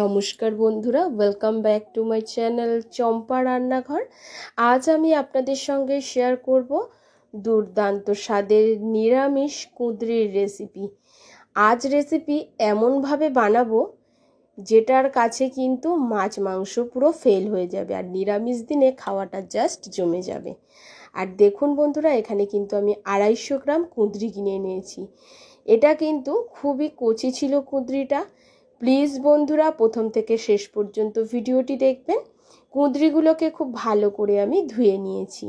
নমস্কার বন্ধুরা, welcome back to my channel Champa Rannaghar. আজ আমি আপনাদের সঙ্গে শেয়ার করব দুর্দান্ত স্বাদের নিরামিষ কুঁদরির রেসিপি। আজ রেসিপি এমনভাবে বানাবো যেটার কাছে কিন্তু মাছ মাংস পুরো ফেল হয়ে যাবে, আর নিরামিষ দিনে খাওয়াটা জাস্ট জমে যাবে। আর দেখুন বন্ধুরা, এখানে কিন্তু আমি 250 গ্রাম কুঁদরি কিনে নিয়েছি। এটা কিন্তু খুবই কচি ছিল কুঁদরিটা। প্লিজ বন্ধুরা, প্রথম থেকে শেষ পর্যন্ত ভিডিওটি দেখবেন। কুঁদরিগুলোকে খুব ভালো করে আমি ধুয়ে নিয়েছি।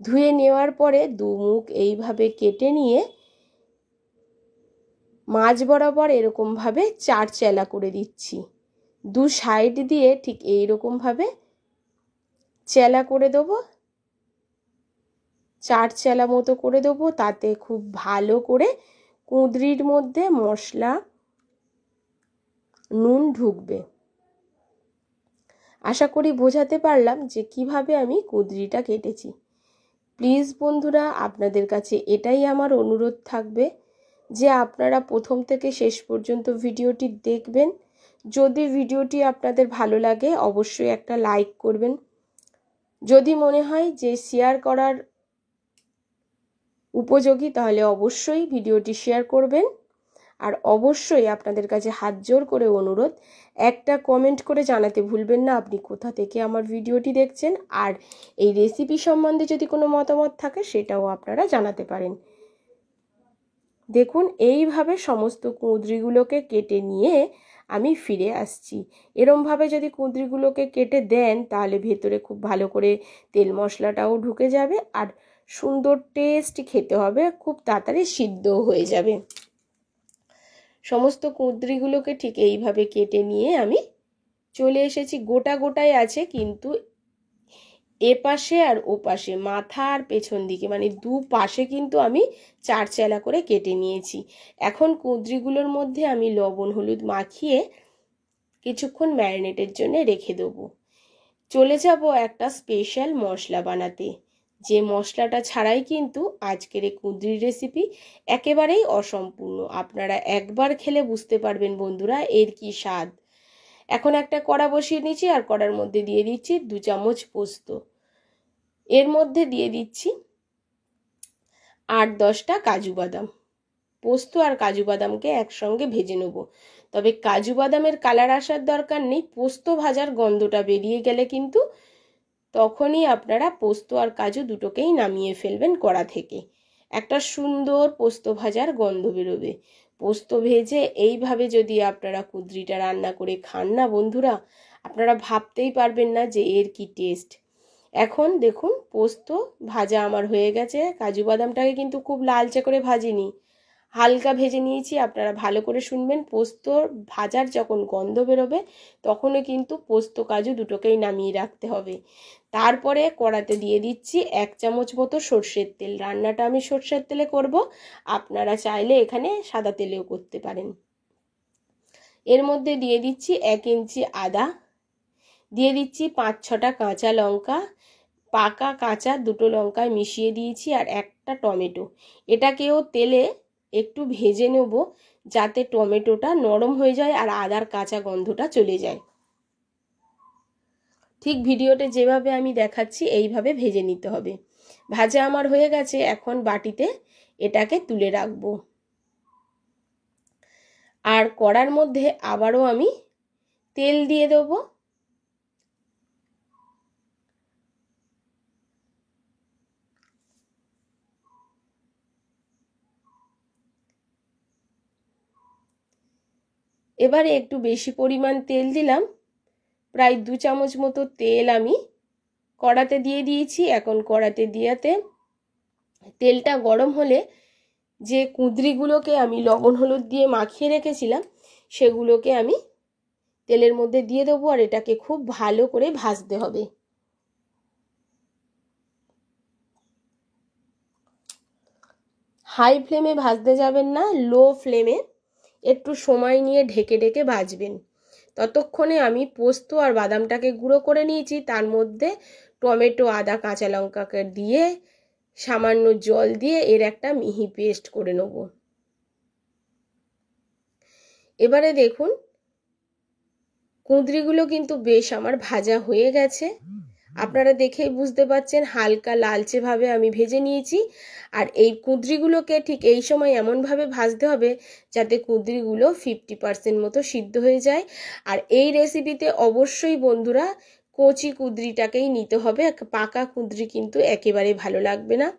ধুয়ে নেওয়ার পরে দুমুখ এইভাবে কেটে নিয়ে মাঝ বরাবর এরকমভাবে 4 চেলা করে দিচ্ছি। দু সাইড দিয়ে ঠিক এইরকমভাবে চেলা করে দেবো, 4 চেলা মতো করে দেবো। তাতে খুব ভালো করে কুঁদরির মধ্যে মশলা নুন ঢুকবে। আশা করি বোঝাতে পারলাম যে কিভাবে আমি কুঁদরিটা কেটেছি। প্লিজ বন্ধুরা, আপনাদের কাছে এটাই আমার অনুরোধ থাকবে যে আপনারা প্রথম থেকে শেষ পর্যন্ত ভিডিওটি দেখবেন। যদি ভিডিওটি আপনাদের ভালো লাগে অবশ্যই একটা লাইক করবেন। যদি মনে হয় যে শেয়ার করার উপযোগী তাহলে অবশ্যই ভিডিওটি শেয়ার করবেন। আর অবশ্যই আপনাদের কাছে হাত জোর করে অনুরোধ, একটা কমেন্ট করে জানাতে ভুলবেন না আপনি কোথা থেকে আমার ভিডিওটি দেখছেন। আর এই রেসিপি সম্বন্ধে যদি কোনো মতামত থাকে সেটাও আপনারা জানাতে পারেন। দেখুন, এইভাবে সমস্ত কুঁদরিগুলোকে কেটে নিয়ে আমি ফিরে আসছি। এরমভাবে যদি কুঁদরিগুলোকে কেটে দেন তাহলে ভেতরে খুব ভালো করে তেল মশলাটাও ঢুকে যাবে, আর সুন্দর টেস্ট খেতে হবে, খুব তাড়াতাড়ি সিদ্ধও হয়ে যাবে। সমস্ত কুঁদরিগুলোকে ঠিক এইভাবে কেটে নিয়ে আমি চলে এসেছি। গোটা গোটাই আছে, কিন্তু এপাশে আর ওপাশে, মাথা আর পেছন দিকে, মানে দু পাশে কিন্তু আমি 4 চেলা করে কেটে নিয়েছি। এখন কুঁদরিগুলোর মধ্যে আমি লবণ হলুদ মাখিয়ে কিছুক্ষণ ম্যারিনেটের জন্য রেখে দেবো। চলে যাব একটা স্পেশাল মশলা বানাতে, যে মশলাটা ছাড়াই কিন্তু আজকের এই কুঁদরির রেসিপি একেবারেই অসম্পূর্ণ। আপনারা একবার খেলে বুঝতে পারবেন বন্ধুরা এর কি স্বাদ। এখন একটা কড়া বসিয়ে নিচ্ছি, আর কড়ার মধ্যে দিয়ে দিচ্ছি 2 চামচ পোস্ত। এর মধ্যে দিয়ে দিচ্ছি 8-10টা কাজু বাদাম। পোস্ত আর কাজু বাদামকে একসঙ্গে ভেজে নেব। তবে কাজু বাদামের কালার আসার দরকার নেই, পোস্ত ভাজার গন্ধটা বেরিয়ে গেলে কিন্তু তখনই আপনারা পোস্ত আর কাজু দুটোকেই নামিয়ে ফেলবেন কড়া থেকে। একটা সুন্দর পোস্ত ভাজার গন্ধ বেরোবে। পোস্ত ভেজে এইভাবে যদি আপনারা কুঁদরিটা রান্না করে খান না বন্ধুরা, আপনারা ভাবতেই পারবেন না যে এর কি টেস্ট। এখন দেখুন, পোস্ত ভাজা আমার হয়ে গেছে। কাজু বাদামটাকে কিন্তু খুব লালচে করে ভাজিনি, হালকা ভেজে নিয়েছি। আপনারা ভালো করে শুনবেন, পোস্ত ভাজার যখন গন্ধ বেরোবে তখনও কিন্তু পোস্ত কাজু দুটোকেই নামিয়ে রাখতে হবে। তারপরে কড়াতে দিয়ে দিচ্ছি 1 চামচ মতো সর্ষের তেল। রান্নাটা আমি সর্ষের তেলে করব, আপনারা চাইলে এখানে সাদা তেলেও করতে পারেন। এর মধ্যে দিয়ে দিচ্ছি 1 ইঞ্চি আদা, দিয়ে দিচ্ছি 5-6টা কাঁচা লঙ্কা, পাকা কাঁচা 2টো লঙ্কায় মিশিয়ে দিয়েছি, আর একটা টমেটো। এটাকেও তেলে একটু ভেজে নেব যাতে টমেটোটা নরম হয়ে যায় আর আদার কাঁচা গন্ধটা চলে যায়। ঠিক ভিডিওতে যেভাবে আমি দেখাচ্ছি এইভাবে ভেজে নিতে হবে। ভাজা আমার হয়ে গেছে, এখন বাটিতে এটাকে তুলে রাখবো। আর কড়ার মধ্যে আবারও আমি তেল দিয়ে দেবো। এবারে একটু বেশি পরিমাণ তেল দিলাম, প্রায় 2 চামচ মতো তেল আমি কড়াতে দিয়ে দিয়েছি। এখন কড়াতে দিয়াতে তেলটা গরম হলে যে কুঁদরিগুলোকে আমি লবণ হলুদ দিয়ে মাখিয়ে রেখেছিলাম সেগুলোকে আমি তেলের মধ্যে দিয়ে দেবো, আর এটাকে খুব ভালো করে ভাজতে হবে। হাই ফ্লেমে ভাজতে যাবেন না, লো ফ্লেমে একটু সময় নিয়ে ঢেকে ঢেকে ভাজবেন। ততক্ষণে আমি পোস্ত আর বাদামটাকে গুঁড়ো করে নিয়েছি, তার মধ্যে টমেটো আদা কাঁচা লঙ্কাকে দিয়ে সামান্য জল দিয়ে এর একটা মিহি পেস্ট করে নেব। এবারে দেখুন, কুঁদরিগুলো কিন্তু বেশ আমার ভাজা হয়ে গেছে, আপনারা দেখেই বুঝতে পারছেন হালকা লালচে ভাবে আমি ভেজে নিয়েছি। আর এই কুঁদরিগুলোকে ঠিক এই সময় এমনভাবে ভাজতে হবে যাতে কুঁদরিগুলো 50% মতো সিদ্ধ হয়ে যায়। আর এই রেসিপিতে অবশ্যই বন্ধুরা কচি কুঁদরিটাকেই নিতে হবে, পাকা কুঁদরি কিন্তু একেবারে ভালো লাগবে না।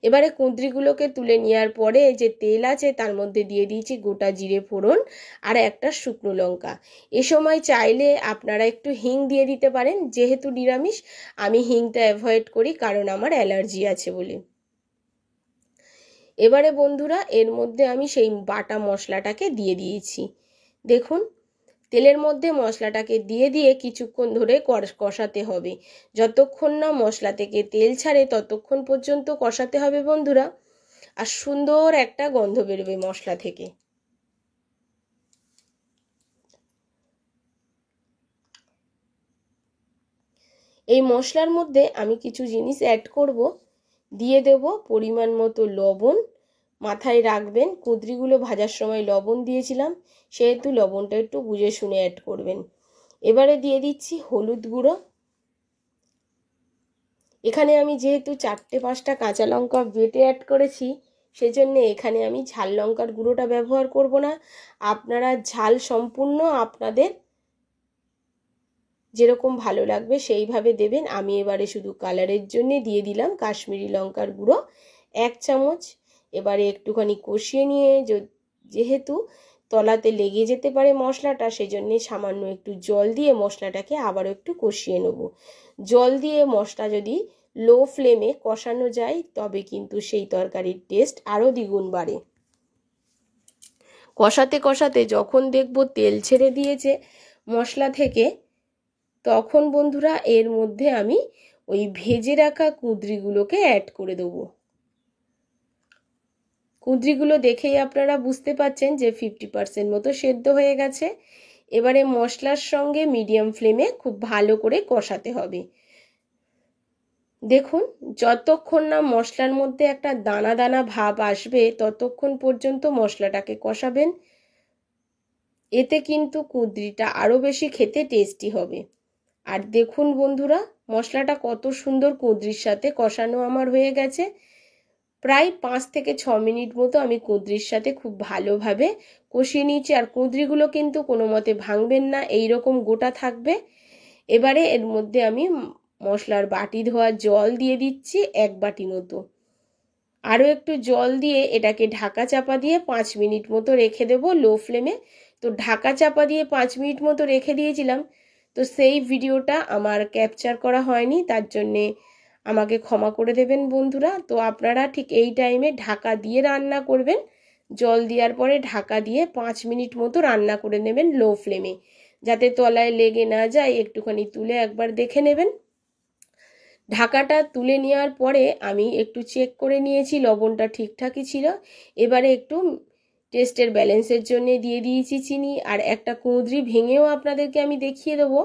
এবারে কুঁদরিগুলোকে তুলে নেওয়ার পরে যে তেল আছে তার মধ্যে দিয়ে দিয়েছি গোটা জিরে ফোড়ন আর একটা শুকনো লঙ্কা। এ সময় চাইলে আপনারা একটু হিং দিয়ে দিতে পারেন, যেহেতু নিরামিষ আমি হিংটা অ্যাভয়েড করি কারণ আমার অ্যালার্জি আছে বলে। এবারে বন্ধুরা এর মধ্যে আমি সেই বাটা মশলাটাকে দিয়ে দিয়েছি। দেখুন তেলের মধ্যে মশলাটাকে দিয়ে দিয়ে কিছুক্ষণ ধরে কষাতে হবে, যতক্ষণ না মশলা থেকে তেল ছাড়ে ততক্ষণ পর্যন্ত কষাতে হবে বন্ধুরা। আর সুন্দর একটা গন্ধ বেরোবে মশলা থেকে। এই মশলার মধ্যে আমি কিছু জিনিস অ্যাড করব, দিয়ে দেব পরিমাণ মতো লবণ। মাথায় রাখবেন কুঁদরিগুলো ভাজার সময় লবণ দিয়েছিলাম, সেহেতু লবণটা একটু বুঝে শুনে অ্যাড করবেন। এবারে দিয়ে দিচ্ছি হলুদ গুঁড়ো। এখানে আমি যেহেতু 4-5টা কাঁচা লঙ্কা বেটে অ্যাড করেছি সেজন্য এখানে আমি ঝাল লঙ্কার গুঁড়োটা ব্যবহার করব না। আপনারা ঝাল সম্পূর্ণ আপনাদের যেরকম ভালো লাগবে সেইভাবে দেবেন। আমি এবারে শুধু কালারের জন্য দিয়ে দিলাম কাশ্মীরি লঙ্কার গুঁড়ো 1 চামচ। এবারে একটুখানি কষিয়ে নিয়ে যেহেতু তলাতে লেগে যেতে পারে মশলাটা, সেজন্য সামান্য একটু জল দিয়ে মশলাটাকে আবারও একটু কষিয়ে নেব। জল দিয়ে মশলা যদি লো ফ্লেমে কষানো যায় তবে কিন্তু সেই তরকারির টেস্ট আরও দ্বিগুণ বাড়ে। কষাতে কষাতে যখন দেখব তেল ছেড়ে দিয়েছে মশলা থেকে, তখন বন্ধুরা এর মধ্যে আমি ওই ভেজে রাখা কুঁদরিগুলোকে অ্যাড করে দেবো। কুঁদরিগুলো দেখেই আপনারা বুঝতে পাচ্ছেন যে 50% মতো সেদ্ধ হয়ে গেছে। এবারে মশলার সঙ্গে মিডিয়াম ফ্লেমে খুব ভালো করে কষাতে হবে। দেখুন যতক্ষণ না মশলার মধ্যে একটা দানা দানা ভাব আসবে ততক্ষণ পর্যন্ত মশলাটাকে কষাবেন, এতে কিন্তু কুঁদরিটা আরও বেশি খেতে টেস্টি হবে। আর দেখুন বন্ধুরা মশলাটা কত সুন্দর কুঁদরির সাথে কষানো আমার হয়ে গেছে। প্রায় 5 থেকে 6 মিনিট মতো আমি কুঁদরির সাথে খুব ভালোভাবে কষিয়ে নিয়েছি। আর কুঁদরিগুলো কিন্তু কোনো মতে ভাঙবেন না, এইরকম গোটা থাকবে। এবারে এর মধ্যে আমি মশলার বাটি ধোয়া জল দিয়ে দিচ্ছি 1 বাটি মতো। আরও একটু জল দিয়ে এটাকে ঢাকা চাপা দিয়ে 5 মিনিট মতো রেখে দেবো লো ফ্লেমে। তো ঢাকা চাপা দিয়ে 5 মিনিট মতো রেখে দিয়েছিলাম, তো সেই ভিডিওটা আমার ক্যাপচার করা হয়নি, তার জন্যে আমাকে ক্ষমা করে দেবেন বন্ধুরা। তো আপনারা ঠিক এই টাইমে ঢাকা দিয়ে রান্না করবেন, জল দেওয়ার পরে ঢাকা দিয়ে 5 মিনিট মতো রান্না করে নেবেন লো ফ্লেমে, যাতে তলায় লেগে না যায়। একটুখানি তুলে একবার দেখে নেবেন। ঢাকাটা তুলে নেওয়ার পরে আমি একটু চেক করে নিয়েছি লবণটা ঠিকঠাকই ছিল। এবারে একটু টেস্টের ব্যালেন্সের জন্য দিয়ে দিয়েছি চিনি। আর একটা কুঁদরি ভেঙেও আপনাদেরকে আমি দেখিয়ে দেবো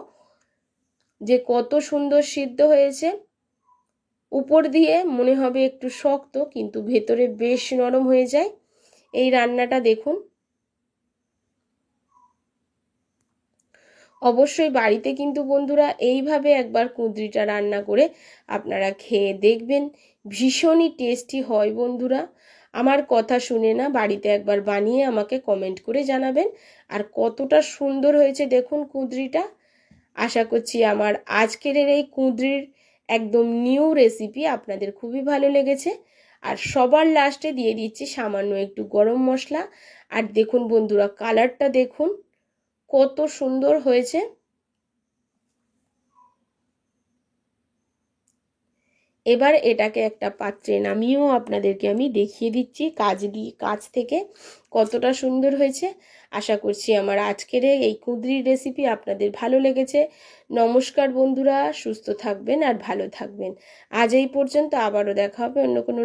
যে কত সুন্দর সিদ্ধ হয়েছে। উপর দিয়ে মনে হবে একটু শক্ত কিন্তু ভেতরে বেশ নরম হয়ে যায়। এই রান্নাটা দেখুন, অবশ্যই বাড়িতে কিন্তু বন্ধুরা এইভাবে একবার কুঁদরিটা রান্না করে আপনারা খেয়ে দেখবেন, ভীষণই টেস্টি হয় বন্ধুরা। আমার কথা শুনে না বাড়িতে একবার বানিয়ে আমাকে কমেন্ট করে জানাবেন। আর কতটা সুন্দর হয়েছে দেখুন কুঁদরিটা। আশা করছি আমার আজকের এই কুঁদরির একদম নিউ রেসিপি আপনাদের খুবই ভালো লেগেছে। আর সবার লাস্টে দিয়ে দিচ্ছি সামান্য একটু গরম মশলা। আর দেখুন বন্ধুরা কালারটা দেখুন কত সুন্দর হয়েছে। এবার এটাকে একটা পাত্রে নামিয়েও আপনাদেরকে আমি দেখিয়ে দিচ্ছি কাছ থেকে কতটা সুন্দর হয়েছে। আশা করছি আমার আজকের এই কুঁদরির রেসিপি আপনাদের ভালো লেগেছে। নমস্কার বন্ধুরা, সুস্থ থাকবেন আর ভালো থাকবেন। আজ এই পর্যন্ত, আবারও দেখা হবে অন্য কোনো